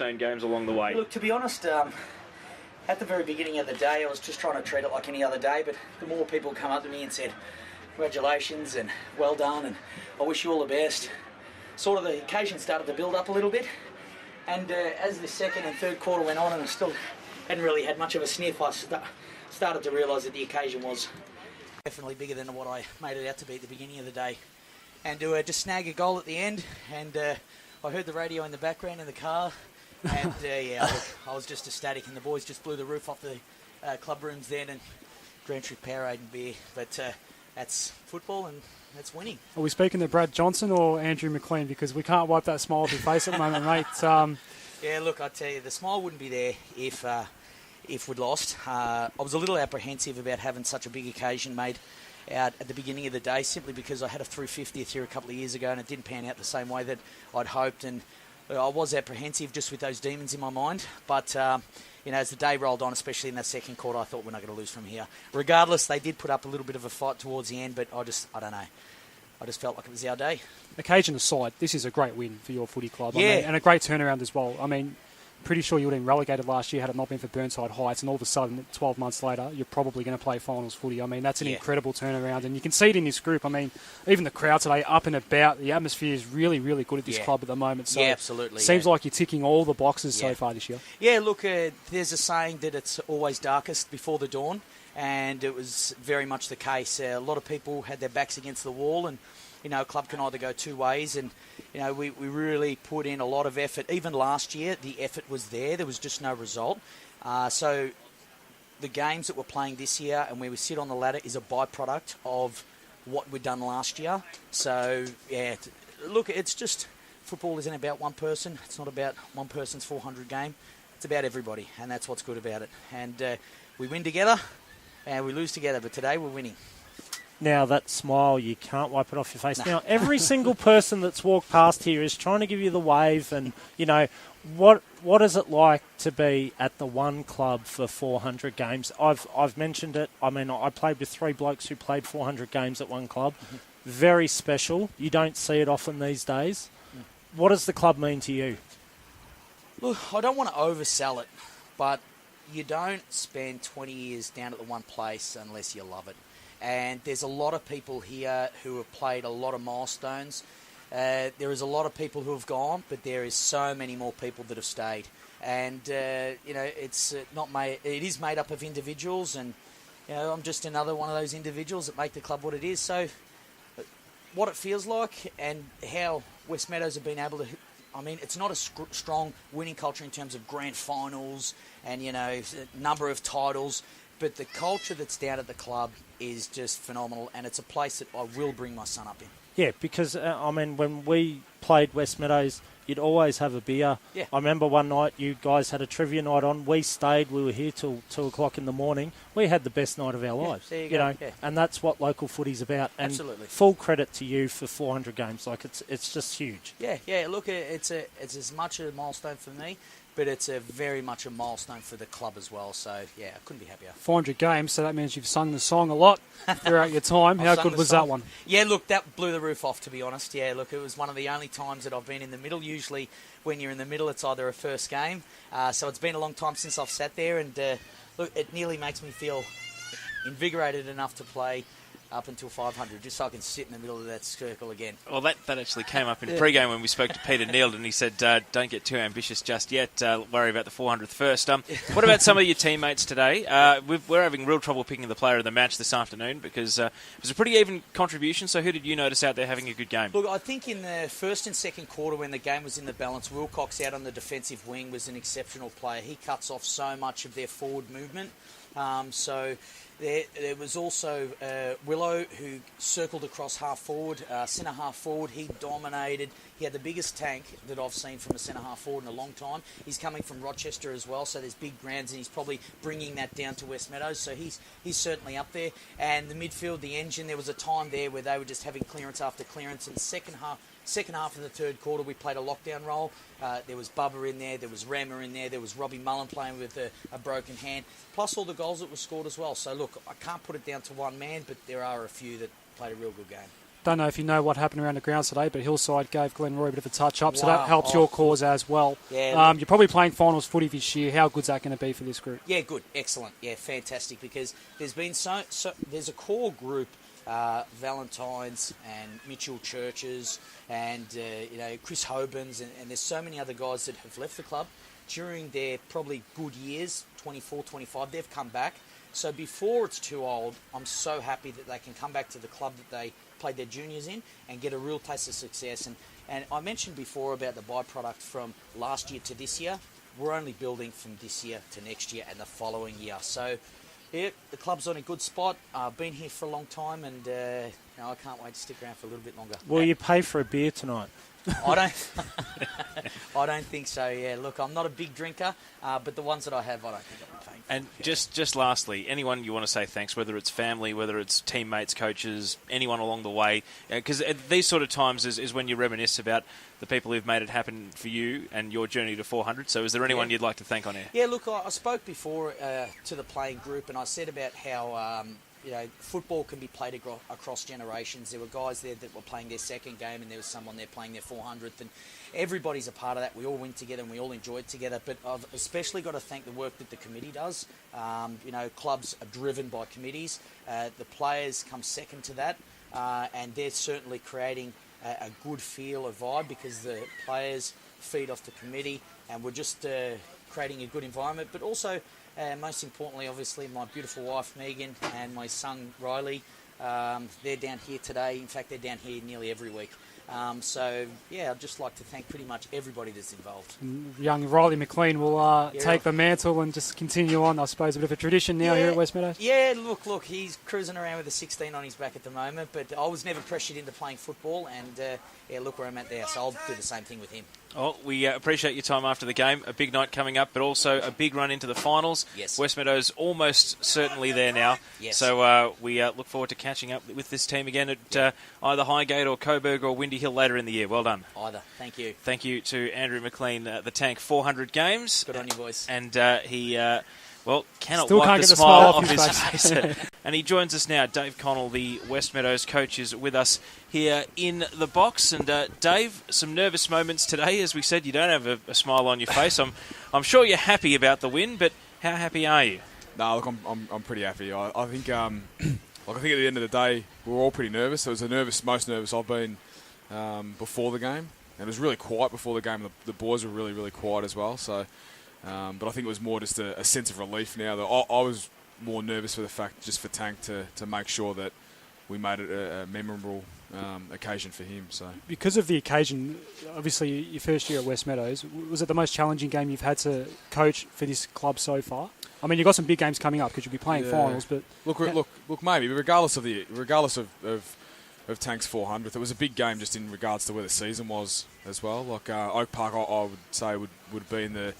milestone games along the way? Look, to be honest, at the very beginning of the day, I was just trying to treat it like any other day, but the more people come up to me and said, congratulations and well done and I wish you all the best, sort of the occasion started to build up a little bit. And as the second and third quarter went on and I still hadn't really had much of a sniff, I started to realise that the occasion was definitely bigger than what I made it out to be at the beginning of the day. And to just snag a goal at the end, and I heard the radio in the background in the car, and I was just ecstatic, and the boys just blew the roof off the club rooms then, and Grand Trip Powerade and beer. But that's football and that's winning. Are we speaking to Brad Johnson or Andrew McLean? Because we can't wipe that smile off your face at the moment, mate. Yeah, look, I tell you, the smile wouldn't be there if we'd lost. I was a little apprehensive about having such a big occasion made out at the beginning of the day, simply because I had a 350th here a couple of years ago and it didn't pan out the same way that I'd hoped, and I was apprehensive just with those demons in my mind. But as the day rolled on, especially in that second quarter, I thought we're not going to lose from here. Regardless, they did put up a little bit of a fight towards the end, but I don't know. I just felt like it was our day. Occasion aside, this is a great win for your footy club. Yeah. And a great turnaround as well. I mean, pretty sure you would have been relegated last year had it not been for Burnside Heights, and all of a sudden, 12 months later, you're probably going to play finals footy. I mean, that's an incredible turnaround, and you can see it in this group. I mean, even the crowd today, up and about, the atmosphere is really, really good at this club at the moment. So absolutely. Seems like you're ticking all the boxes so far this year. Yeah, look, there's a saying that it's always darkest before the dawn, and it was very much the case. A lot of people had their backs against the wall, and a club can either go two ways, and we really put in a lot of effort. Even last year, the effort was there. There was just no result. So the games that we're playing this year and where we sit on the ladder is a byproduct of what we've done last year. So, look, it's just football isn't about one person. It's not about one person's 400 game. It's about everybody, and that's what's good about it. And we win together and we lose together, but today we're winning. Now, that smile, you can't wipe it off your face. No. Now, every single person that's walked past here is trying to give you the wave. And, what is it like to be at the one club for 400 games? I've mentioned it. I mean, I played with three blokes who played 400 games at one club. Mm-hmm. Very special. You don't see it often these days. Mm. What does the club mean to you? Look, I don't want to oversell it, but you don't spend 20 years down at the one place unless you love it. And there's a lot of people here who have played a lot of milestones. There is a lot of people who have gone, but there is so many more people that have stayed. And it's not made. It is made up of individuals, and I'm just another one of those individuals that make the club what it is. So, what it feels like, and how Westmeadows have been able to. I mean, it's not a strong winning culture in terms of grand finals and number of titles. But the culture that's down at the club is just phenomenal, and it's a place that I will bring my son up in. Yeah, because, when we played Westmeadows, you'd always have a beer. Yeah. I remember one night you guys had a trivia night on. We stayed. We were here till 2 o'clock in the morning. We had the best night of our lives. There you go. And that's what local footy's about. And absolutely. Full credit to you for 400 games. Like, it's just huge. Yeah. Look, it's as much a milestone for me, but it's very much a milestone for the club as well. So, I couldn't be happier. 400 games, so that means you've sung the song a lot throughout your time. How good was that one? Yeah, look, that blew the roof off, to be honest. Yeah, look, it was one of the only times that I've been in the middle. Usually when you're in the middle, it's either a first game. So it's been a long time since I've sat there. And, look, it nearly makes me feel invigorated enough to play up until 500, just so I can sit in the middle of that circle again. Well, that actually came up in pre-game when we spoke to Peter Neal, and he said, don't get too ambitious just yet. Worry about the 400th first. What about some of your teammates today? We're having real trouble picking the player of the match this afternoon because it was a pretty even contribution. So who did you notice out there having a good game? Look, I think in the first and second quarter when the game was in the balance, Wilcox out on the defensive wing was an exceptional player. He cuts off so much of their forward movement. There was also Willow, who circled across half forward, centre half forward. He dominated. He had the biggest tank that I've seen from a centre half forward in a long time. He's coming from Rochester as well, so there's big grounds, and he's probably bringing that down to Westmeadows. So he's certainly up there. And the midfield, the engine, there was a time there where they were just having clearance after clearance. And second half of the third quarter, we played a lockdown role. There was Bubba in there, there was Rammer in there, there was Robbie Mullen playing with a broken hand, plus all the goals that were scored as well. So look, I can't put it down to one man, but there are a few that played a real good game. don't know if you know what happened around the grounds today, but Hillside gave Glenroy a bit of a touch-up, so Wow. that helps your cause as well. Yeah, you're probably playing finals footy this year. How good's that going to be for this group? Yeah, good, excellent, yeah, fantastic. Because there's been there's a core group, Valentine's and Mitchell Churches and Chris Hobans, and there's so many other guys that have left the club during their probably good years, 24, 25. They've come back. So before it's too old, I'm so happy that they can come back to the club that they played their juniors in and get a real taste of success. And I mentioned before about the byproduct from last year to this year. We're only building from this year to next year and the following year. So, yeah, the club's on a good spot. I've been here for a long time, and I can't wait to stick around for a little bit longer. Will you pay for a beer tonight? I don't think so. Yeah, look, I'm not a big drinker, but the ones that I have, I don't think I'll be paying for. And just lastly, anyone you want to say thanks, whether it's family, whether it's teammates, coaches, anyone along the way, because at these sort of times is when you reminisce about the people who've made it happen for you and your journey to 400. So is there anyone you'd like to thank on air? Yeah, look, I spoke before to the playing group, and I said about how football can be played across generations. There were guys there that were playing their second game, and there was someone there playing their 400th, and everybody's a part of that. We all win together and we all enjoy it together. But I've especially got to thank the work that the committee does. Clubs are driven by committees. The players come second to that, and they're certainly creating a good feel, a vibe, because the players feed off the committee, and we're just creating a good environment. But also, most importantly, obviously, my beautiful wife, Megan, and my son, Riley, they're down here today. In fact, they're down here nearly every week. I'd just like to thank pretty much everybody that's involved. Young Riley McLean will take the mantle and just continue on, I suppose, a bit of a tradition now here at Westmeadows. Yeah, look, he's cruising around with a 16 on his back at the moment, but I was never pressured into playing football, and look where I'm at there, so I'll do the same thing with him. Oh, we appreciate your time after the game. A big night coming up, but also a big run into the finals. Yes. Westmeadows almost certainly there now. Yes. So we look forward to catching up with this team again at either Highgate or Coburg or Windy Hill later in the year. Well done. Either. Thank you. Thank you to Andrew McLean, the Tank, 400 games. Good on you, boys. And he... cannot Still wipe can't the get the smile smile off off his his face. And he joins us now. Dave Connell, the Westmeadows coach, is with us here in the box. And Dave, some nervous moments today. As we said, you don't have a smile on your face. I'm sure you're happy about the win, but how happy are you? No, look, I'm pretty happy. I think I think at the end of the day, we were all pretty nervous. It was the most nervous I've been before the game. And it was really quiet before the game. The boys were really, really quiet as well. So... but I think it was more just a sense of relief now. That I was more nervous for the fact, just for Tank to make sure that we made it a memorable occasion for him. So because of the occasion, obviously your first year at Westmeadows, was it the most challenging game you've had to coach for this club so far? I mean, you've got some big games coming up because you'll be playing finals. But look, maybe. But regardless of Tank's 400th, it was a big game just in regards to where the season was as well. Like Oak Park, I would say would be in the...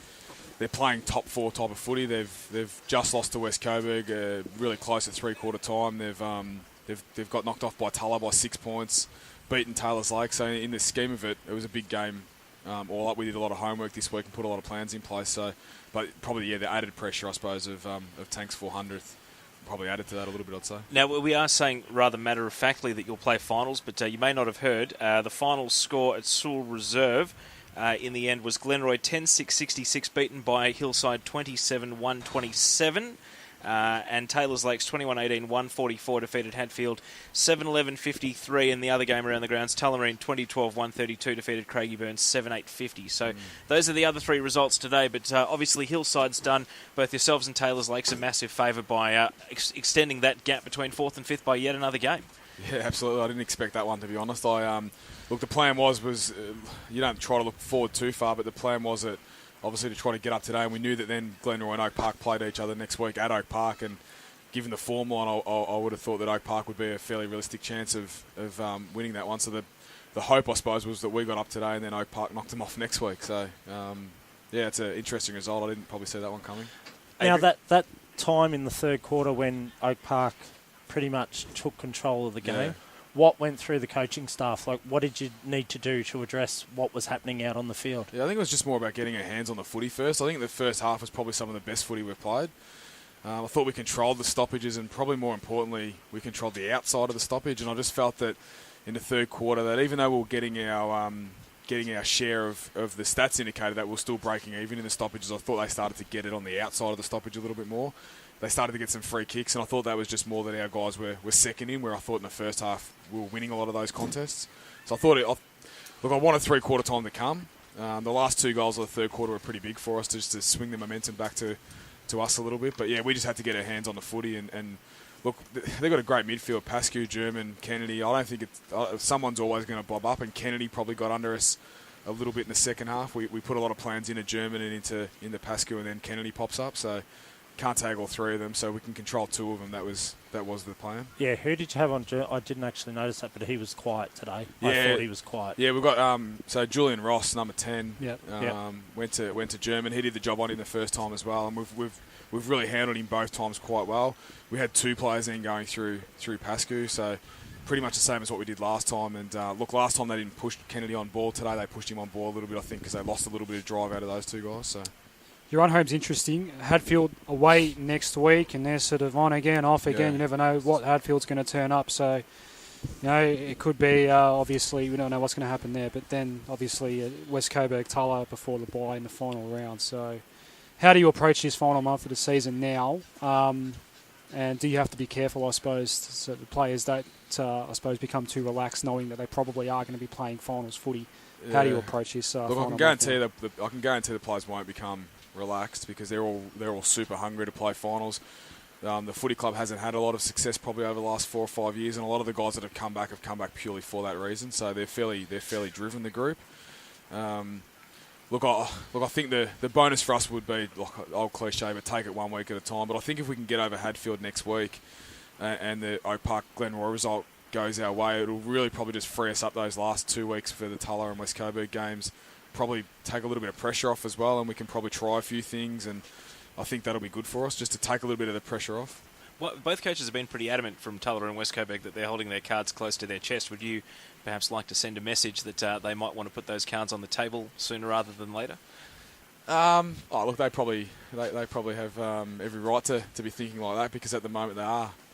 They're playing top four type of footy. They've just lost to West Coburg, really close at 3/4 time. They've got knocked off by Tulla by 6 points, beaten Taylor's Lake. So in the scheme of it, it was a big game. All up, we did a lot of homework this week and put a lot of plans in place. So, but probably the added pressure, I suppose, of Tank's 400th probably added to that a little bit, I'd say. Now, we are saying rather matter-of-factly that you'll play finals, but you may not have heard the final score at Sewell Reserve. In the end was Glenroy 10-6-66 beaten by Hillside 27-127 and Taylor's Lakes 21-18 144 defeated Hadfield 7-11-53 in the other game around the grounds. Tullamarine 2012 132 defeated Craigie Burns 7-8-50. So those are the other three results today, but obviously Hillside's done both yourselves and Taylor's Lakes a massive favour by extending that gap between 4th and 5th by yet another game. Yeah, absolutely. I didn't expect that one, to be honest. Look, the plan was you don't try to look forward too far, but the plan was that obviously to try to get up today, and we knew that then Glenroy and Oak Park played each other next week at Oak Park, and given the form line, I would have thought that Oak Park would be a fairly realistic chance of winning that one. So the hope, I suppose, was that we got up today and then Oak Park knocked them off next week. So, it's an interesting result. I didn't probably see that one coming. Now, that time in the third quarter when Oak Park pretty much took control of the game, what went through the coaching staff? Like, what did you need to do to address what was happening out on the field? Yeah, I think it was just more about getting our hands on the footy first. I think the first half was probably some of the best footy we've played. I thought we controlled the stoppages, and probably more importantly, we controlled the outside of the stoppage. And I just felt that in the third quarter that even though we were getting our share of the stats indicated that we're still breaking even in the stoppages, I thought they started to get it on the outside of the stoppage a little bit more. They started to get some free kicks, and I thought that was just more that our guys were second in, where I thought in the first half we were winning a lot of those contests. So I thought, I wanted three-quarter time to come. The last 2 goals of the third quarter were pretty big for us just to swing the momentum back to us a little bit. But, yeah, we just had to get our hands on the footy. And look, they've got a great midfield, Pascu, German, Kennedy. I don't think someone's always going to bob up, and Kennedy probably got under us a little bit in the second half. We put a lot of plans into German and into Pascu, and then Kennedy pops up. So can't tag all 3 of them, so we can control 2 of them. That was the plan. Yeah, who did you have on? I didn't actually notice that, but he was quiet today. I thought he was quiet. Yeah, we've got so Julian Ross, number 10. Yep. Went to German. He did the job on him the first time as well, and we've really handled him both times quite well. We had 2 players then going through Pascu, so pretty much the same as what we did last time. And look, last time they didn't push Kennedy on ball. Today they pushed him on ball a little bit, I think, because they lost a little bit of drive out of those 2 guys. So. Your run home's interesting. Hadfield away next week, and they're sort of on again, off again. Yeah. You never know what Hadfield's going to turn up. So, it could be, obviously, we don't know what's going to happen there. But then, obviously, West Coburg, Tulla before the bye in the final round. So, how do you approach this final month of the season now? And do you have to be careful, I suppose, so the players don't, I suppose, become too relaxed knowing that they probably are going to be playing finals footy? Yeah. How do you approach this? Look, I can guarantee the players won't become relaxed because they're all super hungry to play finals. The footy club hasn't had a lot of success probably over the last 4 or 5 years, and a lot of the guys that have come back purely for that reason. So they're fairly driven, the group. Look, I think the bonus for us would be, like old cliche, but take it 1 week at a time. But I think if we can get over Hadfield next week and the Oak Park Glenroy result goes our way, it'll really probably just free us up those last 2 weeks for the Tulla and West Coburg games. Probably take a little bit of pressure off as well, and we can probably try a few things, and I think that'll be good for us just to take a little bit of the pressure off. Well, both coaches have been pretty adamant from Tulla and West Coburg that they're holding their cards close to their chest. Would you perhaps like to send a message that they might want to put those cards on the table sooner rather than later? Look, they probably have every right to be thinking like that, because at the moment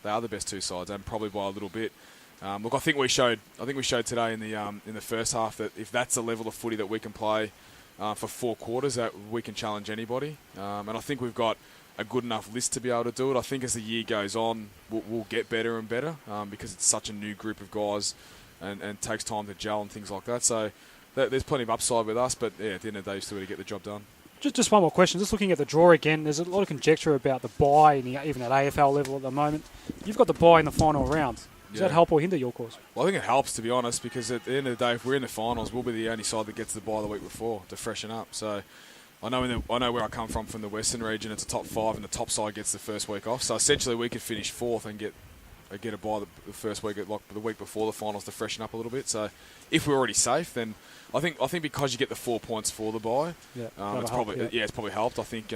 they are the best 2 sides, and probably by a little bit. Look, I think we showed today in the first half that if that's the level of footy that we can play for 4 quarters, that we can challenge anybody. And I think we've got a good enough list to be able to do it. I think as the year goes on, we'll get better and better because it's such a new group of guys and takes time to gel and things like that. So there's plenty of upside with us, but yeah, at the end of the day, you still got to get the job done. Just one more question. Just looking at the draw again, there's a lot of conjecture about the bye, even at AFL level at the moment. You've got the bye in the final round. Does that help or hinder your cause? Well, I think it helps, to be honest, because at the end of the day, if we're in the finals, we'll be the only side that gets the bye the week before to freshen up. So I know where I come from the Western region. It's a top 5, and the top side gets the first week off. So essentially, we could finish 4th and get a bye the first week, like the week before the finals, to freshen up a little bit. So if we're already safe, then I think because you get the 4 points for the bye, it's probably helped. I think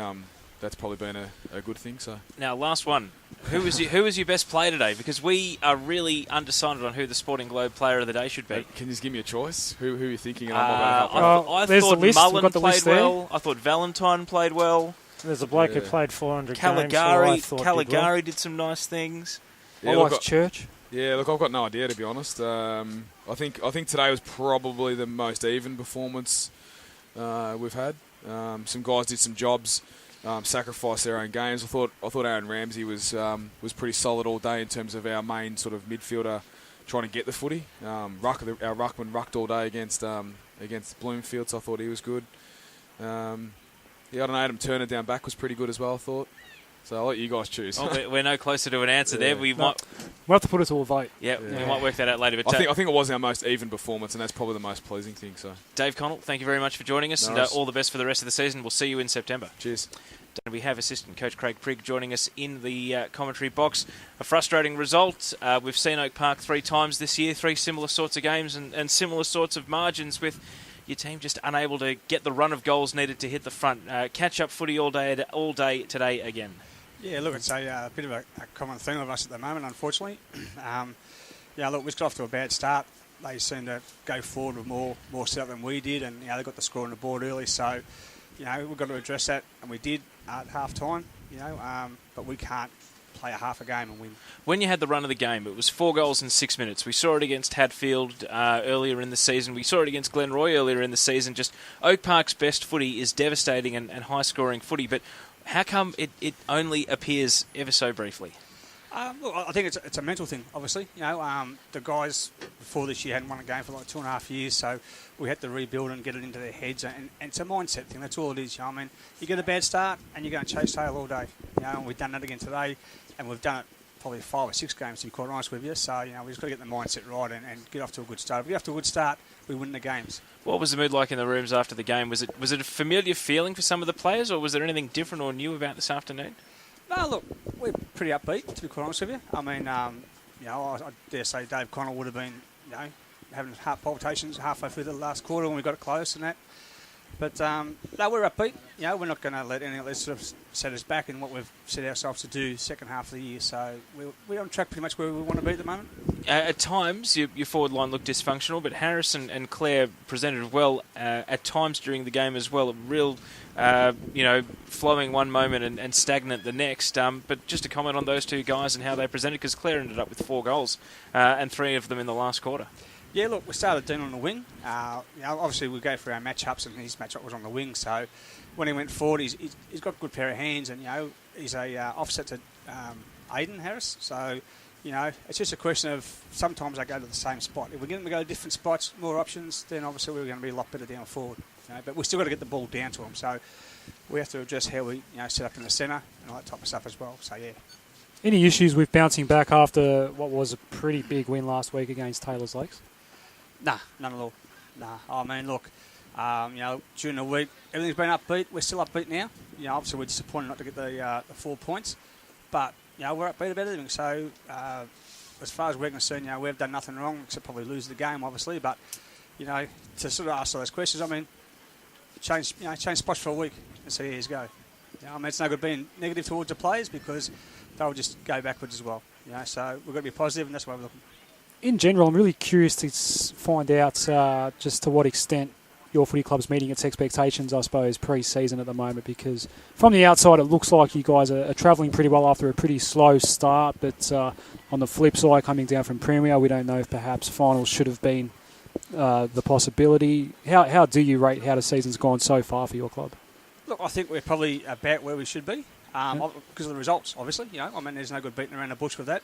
that's probably been a good thing. So now, last one. Who was your best player today? Because we are really undecided on who the Sporting Globe Player of the Day should be. Can you just give me a choice? Who are you thinking? I thought Mullen played well. I thought Valentine played well. There's a bloke who played 400 games. Caligari did some nice things. I liked Church. Yeah, look, I've got no idea, to be honest. I think today was probably the most even performance we've had. Some guys did some jobs. Sacrifice their own games. I thought Aaron Ramsey was pretty solid all day in terms of our main sort of midfielder trying to get the footy. Our ruckman rucked all day against Bloomfield, so I thought he was good. I don't know, Adem Turner down back was pretty good as well, I thought. So I'll let you guys choose. Oh, we're no closer to an answer there. We'll have to put it to a vote. Yeah, we might work that out later. But I think it was our most even performance, and that's probably the most pleasing thing. So, Dave Connell, thank you very much for joining us, and all the best for the rest of the season. We'll see you in September. Cheers. And we have assistant coach Craig Prigg joining us in the commentary box. A frustrating result. We've seen Oak Park 3 times this year, 3 similar sorts of games and similar sorts of margins, with your team just unable to get the run of goals needed to hit the front. Catch-up footy all day today again. Yeah, look, it's a bit of a common theme of us at the moment, unfortunately. Look, we got off to a bad start. They seemed to go forward with more set than we did, and they got the score on the board early. So, we've got to address that, and we did at half time. But we can't play a half a game and win. When you had the run of the game, it was 4 goals in 6 minutes. We saw it against Hadfield earlier in the season. We saw it against Glenroy earlier in the season. Just Oak Park's best footy is devastating and high-scoring footy, but how come it only appears ever so briefly? Look, I think it's a mental thing, obviously. The guys before this year hadn't won a game for like 2.5 years, so we had to rebuild and get it into their heads. And it's a mindset thing. That's all it is. I mean, you get a bad start and you're going to chase tail all day. And we've done that again today, and we've done it probably 5 or 6 games, to be quite honest with you. So we've just got to get the mindset right and get off to a good start. If we get off to a good start, we win the games. What was the mood like in the rooms after the game? Was it a familiar feeling for some of the players, or was there anything different or new about this afternoon? No, look, we're pretty upbeat, to be quite honest with you. I mean, I dare say Dave Connell would have been, having heart palpitations halfway through the last quarter when we got it close and that. But, no, we're upbeat. We're not going to let anything else sort of set us back in what we've set ourselves to do second half of the year. So we're on track pretty much where we want to be at the moment. At times, your forward line looked dysfunctional, but Harris and Clare presented well at times during the game as well. A real, flowing one moment and stagnant the next. But just to comment on those two guys and how they presented, because Clare ended up with 4 goals and 3 of them in the last quarter. Yeah, look, we started Dean on the wing. Obviously, we go for our matchups, and his matchup was on the wing. So when he went forward, he's got a good pair of hands, and he's a offset to Aiden Harris. So it's just a question of sometimes they go to the same spot. If we're going to go to different spots, more options, then obviously we're going to be a lot better down forward. But we've still got to get the ball down to them. So we have to adjust how we set up in the centre and all that type of stuff as well. So yeah. Any issues with bouncing back after what was a pretty big win last week against Taylor's Lakes? Nah, none at all. Nah, I mean, look, during the week, everything's been upbeat. We're still upbeat now. Obviously we're disappointed not to get the 4 points, but we're upbeat about everything. So as far as we're concerned, we've done nothing wrong except probably lose the game, obviously. But to sort of ask all those questions, I mean, change spots for a week and see how you go. It's no good being negative towards the players because they'll just go backwards as well. So we've got to be positive, and that's why we're looking. In general, I'm really curious to find out just to what extent your footy club's meeting its expectations, I suppose, pre-season at the moment, because from the outside it looks like you guys are travelling pretty well after a pretty slow start, but on the flip side, coming down from Premier, we don't know if perhaps finals should have been the possibility. How do you rate how the season's gone so far for your club? Look, I think we're probably about where we should be because of the results, obviously. There's no good beating around the bush with that.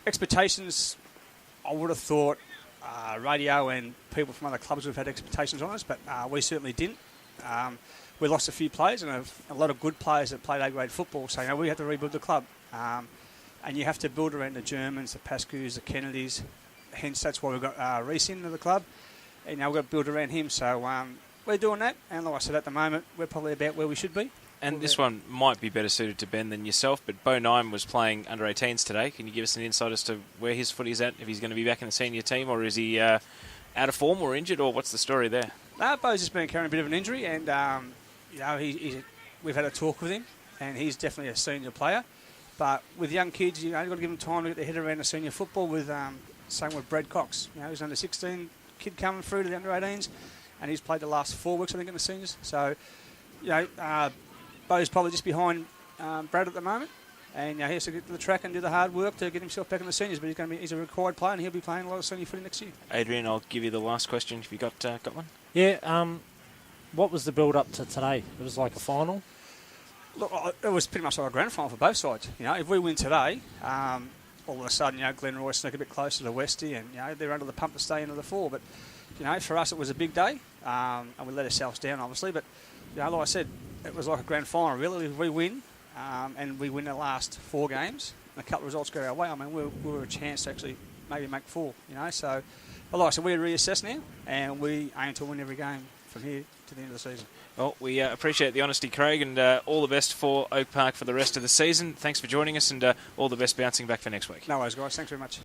Expectations, I would have thought radio and people from other clubs would have had expectations on us, but we certainly didn't. We lost a few players and a lot of good players that played A-grade football, so we had to rebuild the club. And you have to build around the Germans, the Pascus, the Kennedys. Hence, that's why we've got Reese into the club. And now we've got to build around him, so we're doing that. And like I said, at the moment, we're probably about where we should be. And this one might be better suited to Ben than yourself, but Bo Nime was playing under 18s today. Can you give us an insight as to where his footy's at, if he's going to be back in the senior team, or is he out of form or injured, or what's the story there? No, Bo's just been carrying a bit of an injury, and we've had a talk with him, and he's definitely a senior player. But with young kids, you've got to give them time to get their head around the senior football. With same with Brad Cox, he's under 16 kid coming through to the under 18s, and he's played the last 4 weeks, I think, in the seniors. So, Bo's probably just behind Brad at the moment, and he has to get to the track and do the hard work to get himself back in the seniors. But he's a required player, and he'll be playing a lot of senior footy next year. Adrian, I'll give you the last question. Have you got one? Yeah. What was the build-up to today? It was like a final? Look, it was pretty much like a grand final for both sides. If we win today, all of a sudden, Glenroy snuck a bit closer to Westie, and they're under the pump to stay into the 4. But for us, it was a big day, and we let ourselves down, obviously. But like I said, it was like a grand final, really. If we win, and we win the last 4 games, and a couple of results go our way, we were a chance to actually maybe make 4, So, but like I said, we reassess now, and we aim to win every game from here to the end of the season. Well, we appreciate the honesty, Craig, and all the best for Oak Park for the rest of the season. Thanks for joining us, and all the best bouncing back for next week. No worries, guys. Thanks very much.